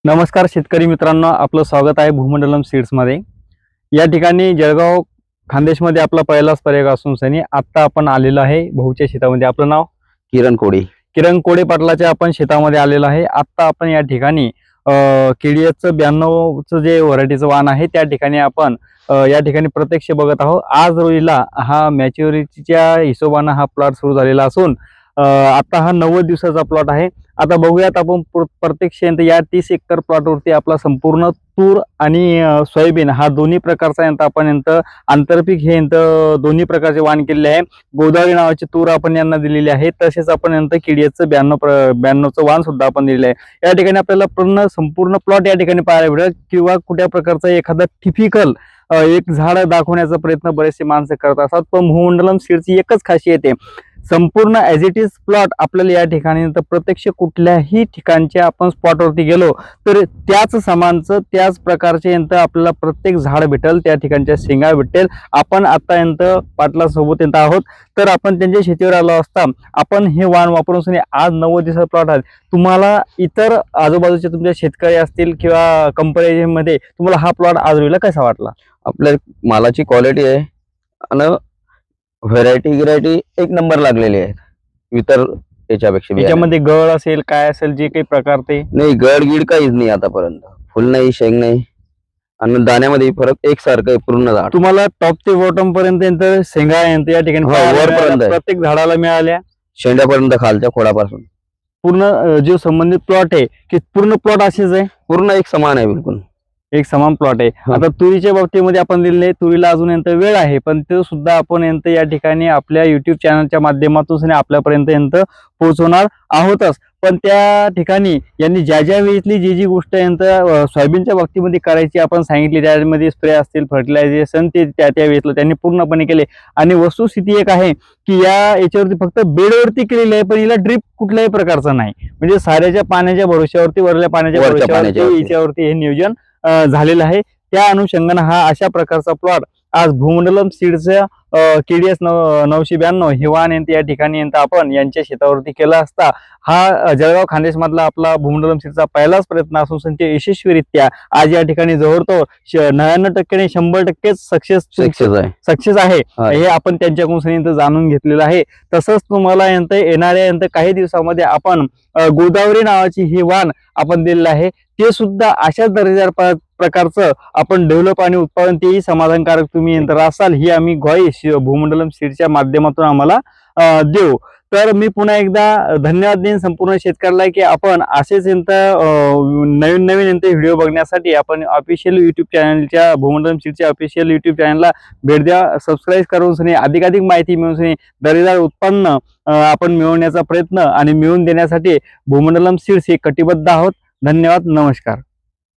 नमस्कार शेतकरी मित्रांनो, आपलं स्वागत आहे भूमंडलम सीड्समध्ये। या ठिकाणी जळगाव खानदेशमध्ये आपला पहिलाच प्रयोग असून सनी आता आपण आलेलो आहे भाऊच्या शेतामध्ये। आपलं नाव? किरण कोडे पाटलाच्या आपण शेतामध्ये आलेलो आहे। आता आपण या ठिकाणी केडीएसचं 92चं जे व्हरायटीचं वाण आहे त्या ठिकाणी आपण या ठिकाणी प्रत्यक्ष बघत आहोत। आज रोजीला हा मॅच्युरिटीच्या हिशोबाने हा प्लॉट सुरू झालेला असून आता हा 90 दिवसाचा प्लॉट आहे। आता बघूयात आपण प्रत्यक्ष या 30 एकर प्लॉटवरती आपला संपूर्ण तूर आणि सोयाबीन हा दोन्ही प्रकारचा आपण आंतरपीक हे दोन्ही प्रकारचे वाण केलेले आहे। गोदावरी नावाची तूर आपण यांना दिलेली आहे, तसेच आपण केडीएसचं 92चं वाण सुद्धा आपण दिलेलं आहे। या ठिकाणी आपल्याला संपूर्ण प्लॉट या ठिकाणी पाहायला भेटेल किंवा कुठल्या प्रकारचा एखादा टिपिकल एक झाड दाखवण्याचा प्रयत्न बरेचसे माणसं करत असतात, पण भूमंडलम सीडची एकच खासियत आहे, संपूर्ण ॲज इट इज प्लॉट आपल्याला या ठिकाणी प्रत्यक्ष कुठल्याही ठिकाणच्या आपण स्पॉटवरती गेलो तर त्याच समानचं त्याच प्रकारचे आपल्याला प्रत्येक झाड भेटेल, त्या ठिकाणच्या शेंगा भेटेल। आपण आता पाटलासोबत आहोत, तर आपण त्यांच्या शेतीवर आलो असता आपण हे वाण वापरून आज 90 दिवसाचा प्लॉट आहे। तुम्हाला इतर आजूबाजूचे तुमचे शेतकरी असतील किंवा कंपॅरिझन मध्ये तुम्हाला हा प्लॉट आज रोजीला कसा वाटला? आपल्या मालाची क्वालिटी आहे आणि व्हरायटी एक नंबर लागलेली आहे इतर याच्यापेक्षा। याच्यामध्ये गळ असेल काय असेल जे काही प्रकार ते नाही, गड गिड काहीच नाही आतापर्यंत, फुल नाही शेंग नाही आणि दाण्यामध्ये फरक एकसारखं आहे पूर्ण झाड। तुम्हाला टॉप ते बॉटम पर्यंत शेंगा या ठिकाणी वरपर्यंत प्रत्येक झाडाला मिळाल्या, शेंड्यापर्यंत खालच्या खोडापासून पूर्ण जो संबंधित प्लॉट आहे की पूर्ण प्लॉट असेच आहे, पूर्ण एक समान आहे, बिलकुल एक समान प्लॉट आहे। आता तुरीच्या बाबतीमध्ये आपण दिलेले, तुरीला अजून वेळ आहे, पण ते सुद्धा आपण या ठिकाणी आपल्या युट्यूब चॅनलच्या माध्यमातून आपल्यापर्यंत पोहोचवणार आहोतच। पण त्या ठिकाणी यांनी ज्या वेळेतली जी गोष्ट सोयाबीनच्या बाबतीमध्ये करायची आपण सांगितली, त्यामध्ये स्प्रे असतील, फर्टिलायझेशन ते त्या वेळेतलं त्यांनी पूर्णपणे केले। आणि वस्तुस्थिती एक आहे की याच्यावरती फक्त बेडवरती केलेली आहे, पण हिला ड्रिप कुठल्याही प्रकारचा नाही, म्हणजे साऱ्याच्या पाण्याच्या भरोश्यावरती, वरल्या पाण्याच्या भरोश्यावरती याच्यावरती हे नियोजन झालेलं आहे। त्या अनुषंगाने हा अशा प्रकारचा प्लॉट आज भूमंडलम सीडच्या केडीएस 992 हे वाण या ठिकाणी आपण यांच्या शेतावरती केला असता हा जळगाव खानदेश मधला आपला भूमंडलम सीडचा पहिलाच प्रयत्न असून ते यशस्वीरित्या आज या ठिकाणी जवळतो 99% 100% सक्सेस आहे हे आपण त्यांच्याकडून जाणून घेतलेलं आहे। तसंच तुम्हाला येणाऱ्या काही दिवसामध्ये आपण गोदावरी नावाची ही वाण आपण दिलेलं आहे, ते सुद्धा अशाच दर्जेदार प्रकारचं आपण डेव्हलप आणि उत्पादन तेही समाधानकारक तुम्ही असाल ही आम्ही ग्वाही भूमंडलम सीडच्या माध्यमातून आम्हाला देऊ। तर मी पुन्हा एकदा धन्यवाद देईन संपूर्ण शेतकऱ्याला की आपण असेच नवीन व्हिडिओ बघण्यासाठी आपण ऑफिशियल युट्यूब चॅनलच्या भूमंडलम सीडच्या ऑफिशियल युट्यूब चॅनलला भेट द्या, सबस्क्राईब करून अधिकाधिक माहिती मिळवून दर्जेदार उत्पन्न आपण मिळवण्याचा प्रयत्न आणि मिळवून देण्यासाठी भूमंडलम सीड्स हे कटिबद्ध आहोत। धन्यवाद, नमस्कार।